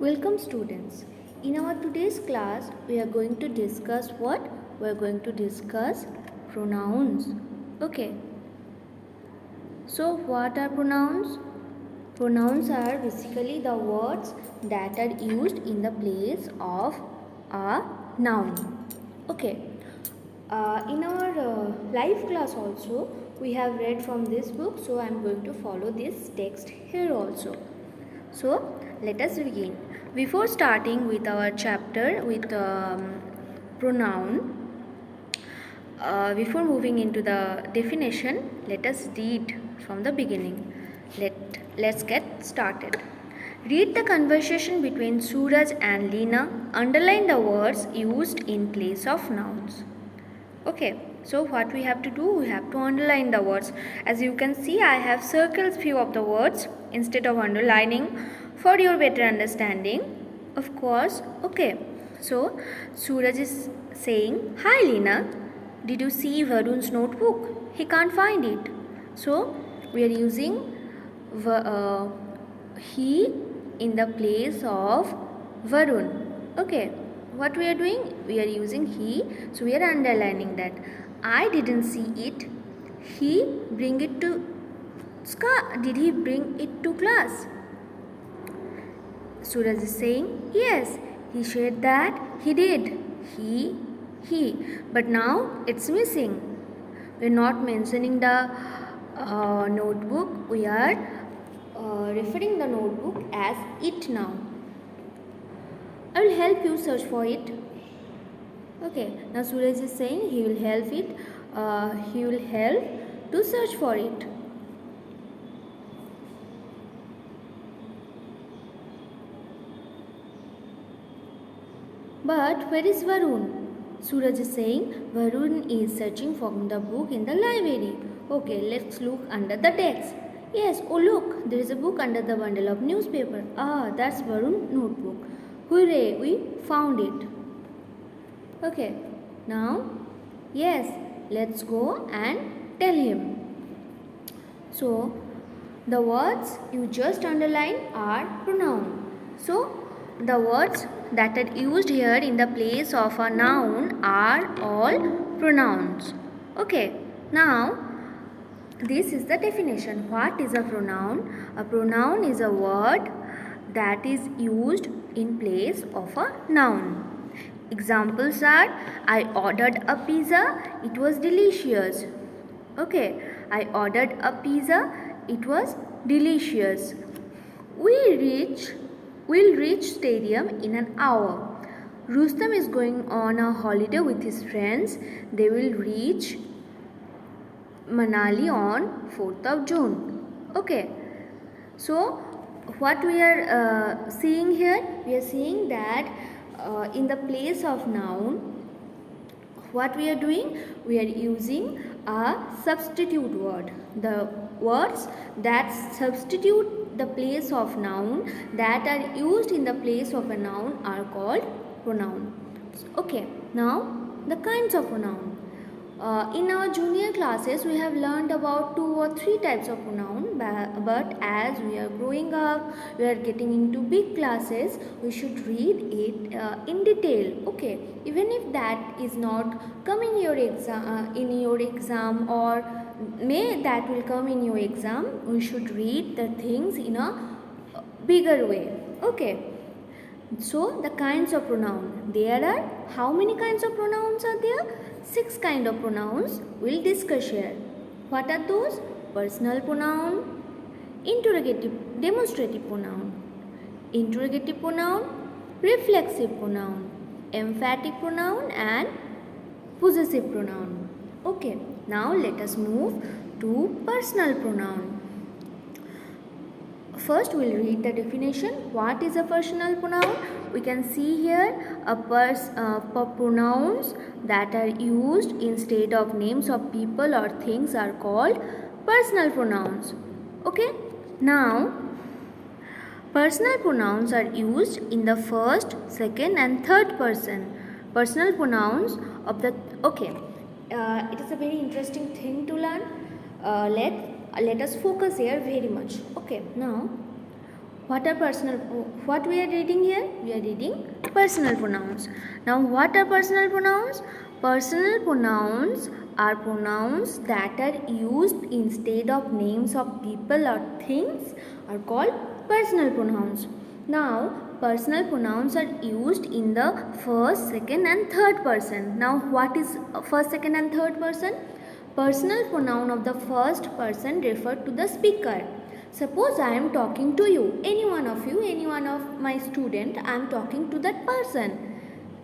Welcome students. In our today's class, we are going to discuss what? We are going to discuss pronouns. Okay. So what are pronouns? Pronouns are basically the words that are used in the place of a noun. Okay. In our live class also, we have read from this book. So I am going to follow this text here also. So let us begin. Before starting with our chapter with pronoun, before moving into the definition, let us read from the beginning. Let's get started. Read the conversation between Suraj and Leena. Underline the words used in place of nouns. Okay, so what we have to do, we have to underline the words. As you can see, I have circled few of the words instead of underlining for your better understanding. Of course, okay. So, Suraj is saying, "Hi Leena, did you see Varun's notebook? He can't find it." So, we are using he in the place of Varun. Okay, what we are doing? We are using he, so we are underlining that. I didn't see it. He bring it to Did he bring it to class? Suraj is saying, yes, he said that he did. He. But now it's missing. We are not mentioning the notebook. We are referring the notebook as it now. I will help you search for it. Okay, now Suraj is saying he will help it. He will help to search for it. But where is Varun? Suraj is saying Varun is searching for the book in the library. Okay, let's look under the desk. Yes, oh look, there is a book under the bundle of newspaper. Ah, that's Varun's notebook. Hooray, we found it. Okay, now, yes, let's go and tell him. So, the words you just underline are pronoun. So, the words that are used here in the place of a noun are all pronouns. Okay, now this is the definition. What is a pronoun? A pronoun is a word that is used in place of a noun. Examples are, I ordered a pizza, it was delicious. Okay, I ordered a pizza, it was delicious. We'll reach stadium in an hour. Rustam is going on a holiday with his friends. They will reach Manali on 4th of June. Okay, so what we are seeing here, we are seeing that in the place of noun, what we are doing, we are using a substitute word. The words that substitute the place of noun, that are used in the place of a noun, are called pronoun. Okay, now the kinds of pronoun. In our junior classes, we have learned about 2 or 3 types of pronoun, but as we are growing up, we are getting into big classes, we should read it in detail. Okay, even if that is not coming in your exam, or that will come in your exam, we should read the things in a bigger way. Okay, so the kinds of pronoun, there are how many kinds of pronouns are there? 6 kinds of pronouns we'll discuss here. What are those? Personal pronoun, interrogative, demonstrative pronoun, interrogative pronoun, reflexive pronoun, emphatic pronoun, and possessive pronoun. Okay, now let us move to personal pronoun. First, we'll read the definition. What is a personal pronoun? We can see here pronouns that are used instead of names of people or things are called personal pronouns. Okay, now personal pronouns are used in the first, second, and third person. Personal pronouns of the it is a very interesting thing to learn. Let us focus here very much. Okay, now What we are reading here? We are reading personal pronouns. Now what are personal pronouns? Personal pronouns are pronouns that are used instead of names of people or things are called personal pronouns. Now personal pronouns are used in the first, second and third person. Now what is first, second and third person? Personal pronoun of the first person refer to the speaker. Suppose I am talking to you, any one of you, any one of my student, I am talking to that person.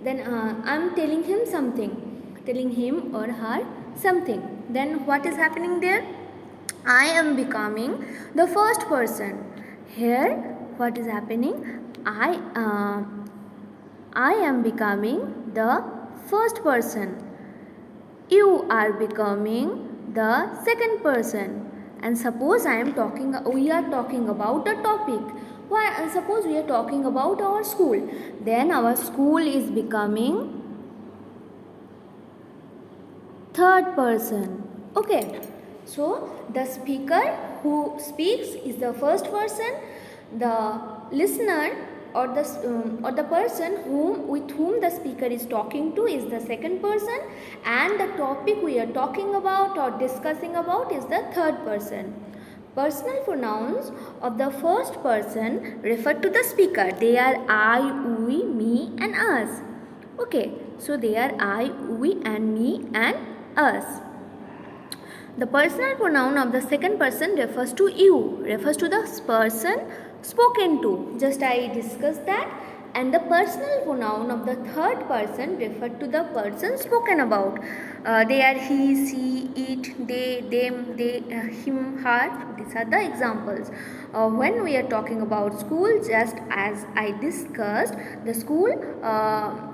Then I am telling him something, telling him or her something. Then what is happening there? I am becoming the first person. Here what is happening? I am becoming the first person. You are becoming the second person. And suppose we are talking about a topic. Suppose we are talking about our school. Then our school is becoming third person. Okay. So the speaker who speaks is the first person. The listener or the person with whom the speaker is talking to is the second person, and the topic we are talking about or discussing about is the third person. Personal pronouns of the first person refer to the speaker. They are I, we, me and us. Okay, so they are I, we and me and us. The personal pronoun of the second person refers to you, refers to the person spoken to. Just I discussed that. And the personal pronoun of the third person refer to the person spoken about. They are he, she, it, they, them, him, her. These are the examples. When we are talking about school, just as I discussed, the school,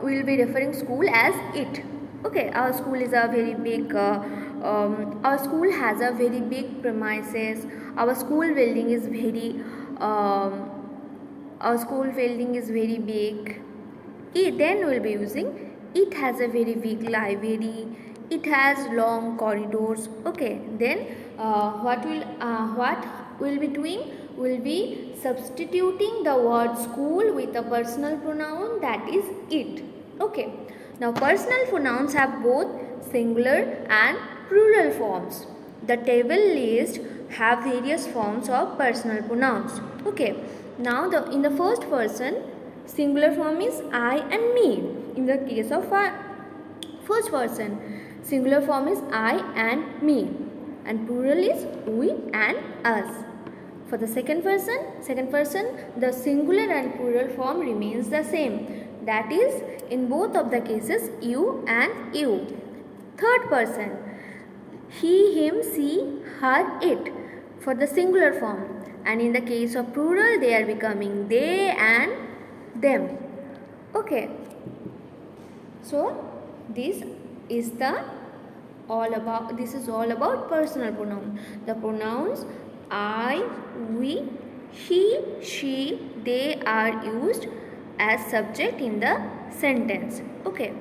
we will be referring school as it. Okay, our school is a very big, our school has a very big premises. Our school building is very big. Then we will be using it has a very big library. It has long corridors. Okay. Then what we'll be doing? We'll be substituting the word school with a personal pronoun, that is it. Okay. Now personal pronouns have both singular and plural forms. The table list have various forms of personal pronouns. Okay. Now in the first person, singular form is I and me. In the case of first person, singular form is I and me, and plural is we and us. For the second person, the singular and plural form remains the same. That is, in both of the cases, you and you. Third person, he, him, she, her, it, for the singular form. And in the case of plural, they are becoming they and them. Okay. So this is all about personal pronoun. The pronouns I, we, he, she, they are used as subject in the sentence. Okay.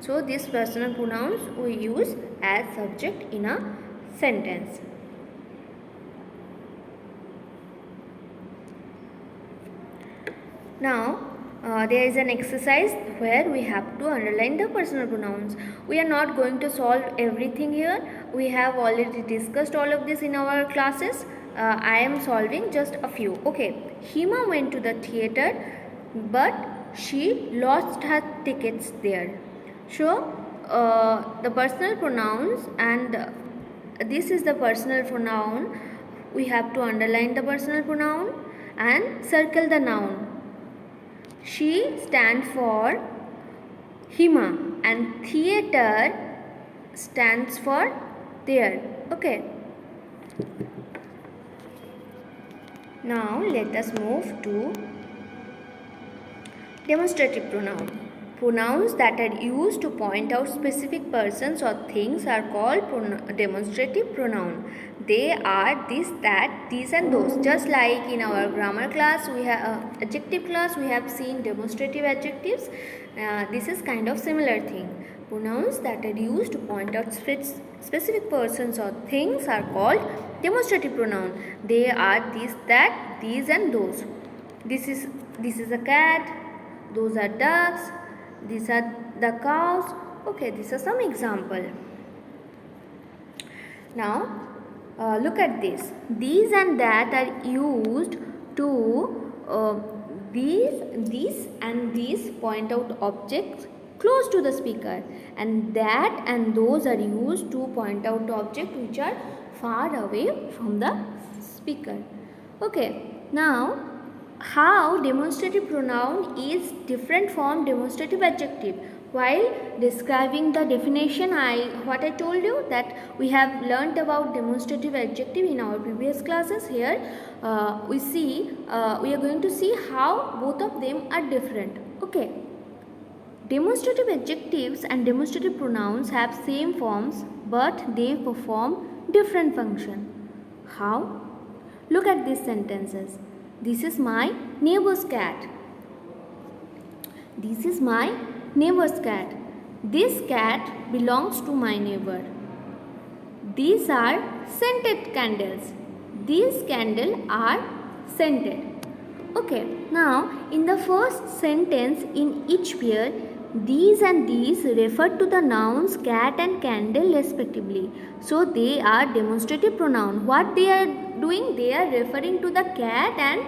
So these personal pronouns we use as subject in a sentence. Now there is an exercise where we have to underline the personal pronouns. We are not going to solve everything here. We have already discussed all of this in our classes. I am solving just a few. Okay. Hima went to the theater, but she lost her tickets there. So the personal pronouns, and this is the personal pronoun. We have to underline the personal pronoun and circle the noun. She stands for Hima and theater stands for there. Okay. Now let us move to demonstrative pronoun. Pronouns that are used to point out specific persons or things are called demonstrative pronoun. They are this, that, these and those. Just like in our grammar class, we have adjective class, we have seen demonstrative adjectives. This is kind of similar thing. Pronouns that are used to point out specific persons or things are called demonstrative pronoun. They are this, that, these and those. This is a cat, those are ducks, these are the cows. Okay, these are some example. Now look at this. These and that are used to these and these point out objects close to the speaker, and that and those are used to point out objects which are far away from the speaker. Okay, now how demonstrative pronoun is different from demonstrative adjective. While describing the definition, what I told you that we have learnt about demonstrative adjective in our previous classes. Here we are going to see how both of them are different. Okay, demonstrative adjectives and demonstrative pronouns have same forms, but they perform different function. How? Look at these sentences. This is my neighbor's cat. This is my neighbor's cat. This cat belongs to my neighbor. These are scented candles. These candles are scented. Okay, now in the first sentence in each pair, these and these refer to the nouns cat and candle respectively. So they are demonstrative pronoun. What they are doing? They are referring to the cat and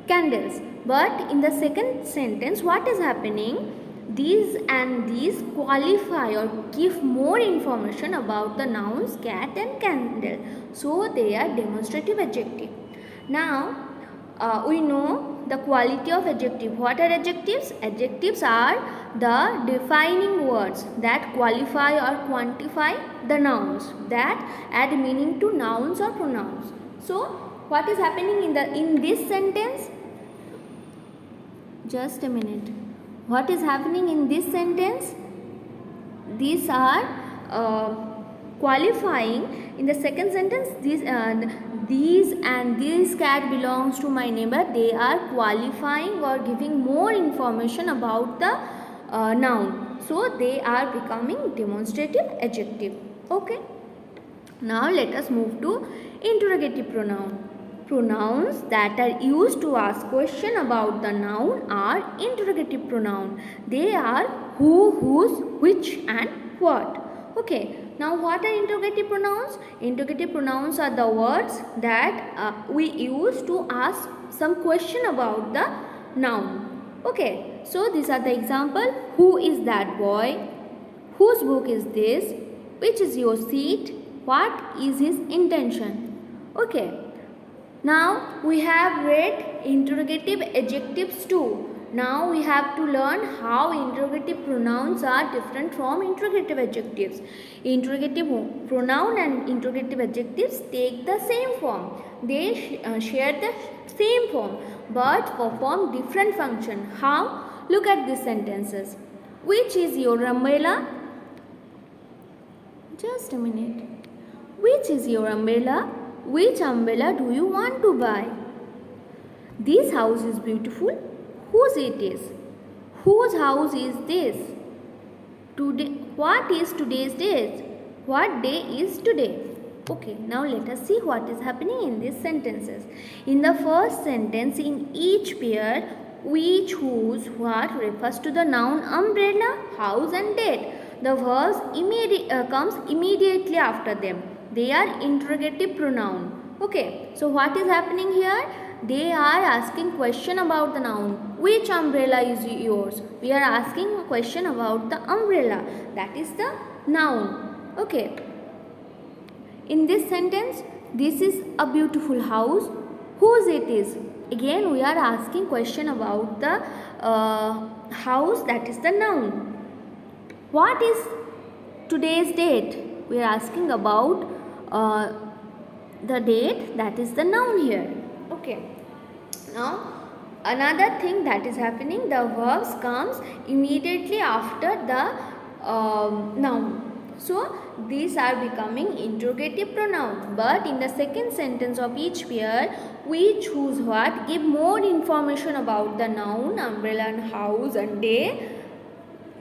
candles. But in the second sentence, what is happening? These and these qualify or give more information about the nouns cat and candle. So they are demonstrative adjective. Now we know the quality of adjective. What are adjectives? Adjectives are the defining words that qualify or quantify the nouns, that add meaning to nouns or pronouns. So what is happening in this sentence? Just a minute. What is happening in this sentence? These are qualifying. In the second sentence, these and this cat belongs to my neighbor. They are qualifying or giving more information about the noun. So they are becoming demonstrative adjective. Okay. Now let us move to interrogative pronoun. Pronouns that are used to ask question about the noun are interrogative pronoun. They are who, whose, which and what. Okay. Now what are interrogative pronouns? Interrogative pronouns are the words that we use to ask some question about the noun. Okay. So these are the example. Who is that boy? Whose book is this? Which is your seat? What is his intention? Okay. Now we have read interrogative adjectives too. Now we have to learn how interrogative pronouns are different from interrogative adjectives. Interrogative pronoun and interrogative adjectives take the same form. They share the same form but perform different function. How? Look at these sentences. Which is your umbrella? Just a minute. Which is your umbrella? Which umbrella do you want to buy? This house is beautiful. Whose it is? Whose house is this? Today, what is today's date? What day is today? Okay, now let us see what is happening in these sentences. In the first sentence, in each pair, which, whose, what refers to the noun umbrella, house and date. The verbs comes immediately after them. They are interrogative pronoun. Okay, so what is happening here? They are asking question about the noun. Which umbrella is yours? We are asking a question about the umbrella. That is the noun. Okay. In this sentence, this is a beautiful house. Whose it is? Again, we are asking question about the house. That is the noun. What is today's date? We are asking about the date. That is the noun here. Okay. Now another thing that is happening, the verbs comes immediately after the noun. So these are becoming interrogative pronoun. But in the second sentence of each pair, which, whose, what give more information about the noun, umbrella and house and day.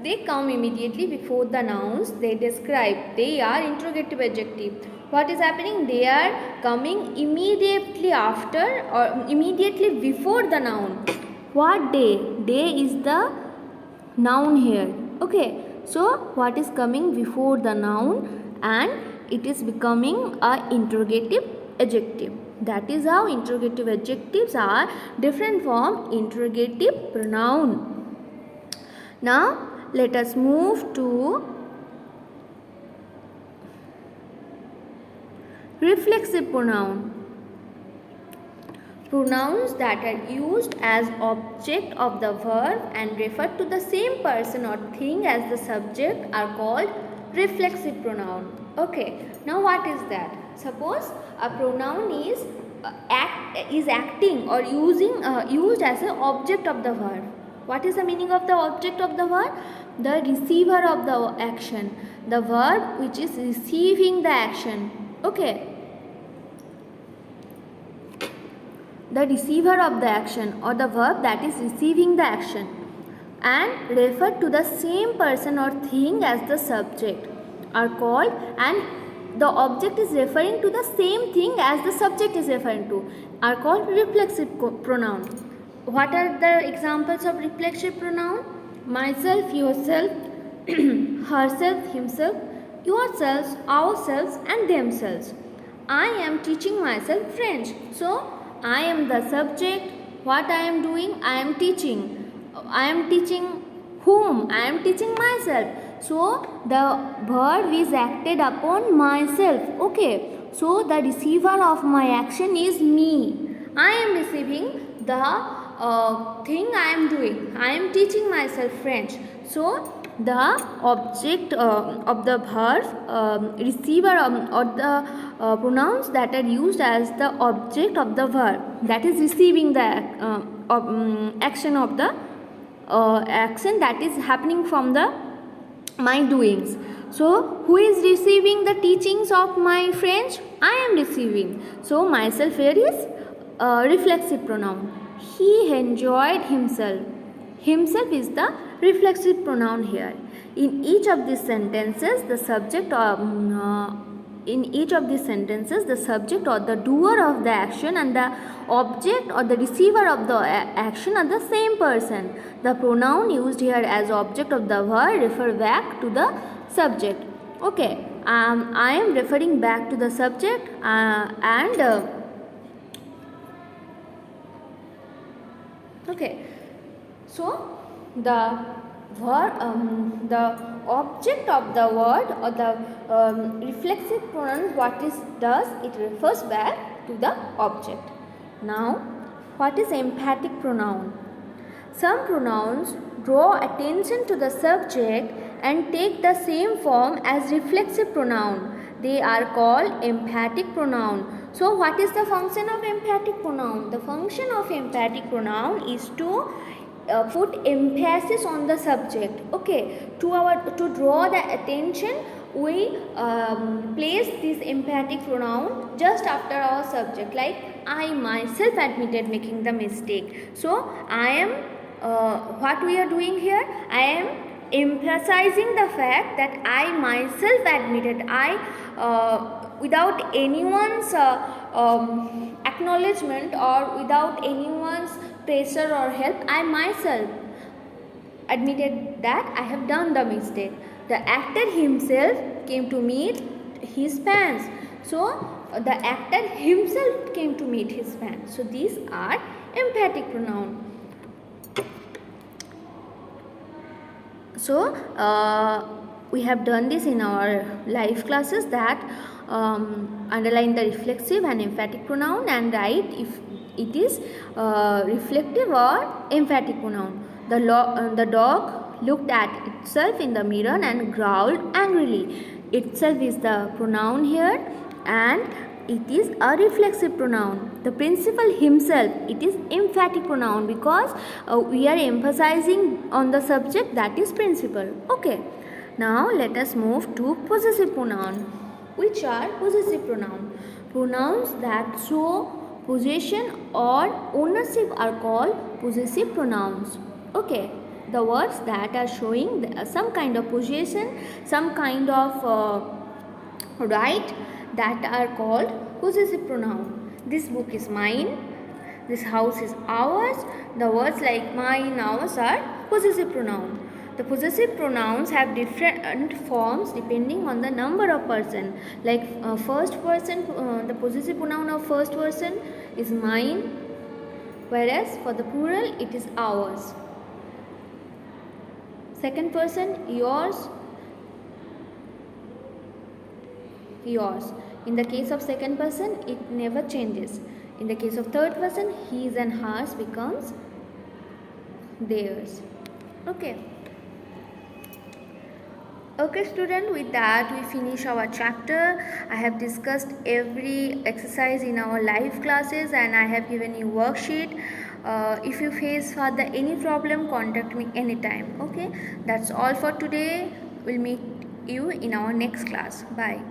They come immediately before the nouns. They describe. They are interrogative adjective. what is happening? They are coming immediately after or immediately before the noun. What day? Day is the noun here. Okay, so what is coming before the noun, and it is becoming a interrogative adjective. That is how interrogative adjectives are different from interrogative pronoun. Now let us move to reflexive pronoun. Pronouns that are used as object of the verb and refer to the same person or thing as the subject are called reflexive pronoun. Okay, now what is that? Suppose a pronoun is acting or used as an object of the verb. What is the meaning of the object of the verb? The receiver of the action, the verb which is receiving the action. Okay, the receiver of the action or the verb that is receiving the action, and refer to the same person or thing as the subject are called, and the object is referring to the same thing as the subject is referring to, are called reflexive pronoun. What are the examples of reflexive pronoun? Myself, yourself, herself, himself, yourselves, ourselves, and themselves. I am teaching myself French. So I am the subject. What I am doing? I am teaching. I am teaching whom? I am teaching myself. So the verb is acted upon myself. Okay. So the receiver of my action is me. I am receiving the thing I am doing. I am teaching myself French. So the object of the verb, receiver or the pronouns that are used as the object of the verb that is receiving the action of the action that is happening from the my doings. So who is receiving the teachings of my French? I am receiving. So myself here is reflexive pronoun. He enjoyed himself. Himself is the reflexive pronoun here. In each of these sentences, the subject or the doer of the action and the object or the receiver of the action are the same person. The pronoun used here as object of the verb refer back to the subject. Okay, I am referring back to the subject okay. So the verb, the object of the word or the reflexive pronoun, what it does, it refers back to the object. Now, what is emphatic pronoun? Some pronouns draw attention to the subject and take the same form as reflexive pronoun. They are called emphatic pronoun. So, what is the function of emphatic pronoun? The function of emphatic pronoun is to put emphasis on the subject. Okay, to draw the attention, we place this emphatic pronoun just after our subject. Like, I myself admitted making the mistake. So I am what we are doing here? I am emphasizing the fact that I myself admitted. Without anyone's acknowledgement or without anyone's pressure or help, I myself admitted that I have done the mistake. The actor himself came to meet his fans. So the actor himself came to meet his fans. So these are emphatic pronoun. So we have done this in our live classes, that underline the reflexive and emphatic pronoun and write if it is reflective or emphatic pronoun. The dog looked at itself in the mirror and growled angrily. Itself is the pronoun here and it is a reflexive pronoun. The principal himself, it is emphatic pronoun because we are emphasizing on the subject, that is principal. Okay. Now let us move to possessive pronoun. Which are possessive pronoun? Pronouns that show possession or ownership are called possessive pronouns. Okay, the words that are showing some kind of possession, some kind of right, that are called possessive pronoun. This book is mine. This house is ours. The words like mine, ours are possessive pronoun. The possessive pronouns have different forms depending on the number of person. Like first person, the possessive pronoun of first person is mine, whereas for the plural it is ours. Second person, yours, yours. In the case of second person, it never changes. In the case of third person, his and hers becomes theirs. Okay. Okay student, with that we finish our chapter. I have discussed every exercise in our live classes and I have given you worksheet. If you face further any problem, contact me anytime. Okay, that's all for today. We'll meet you in our next class. Bye.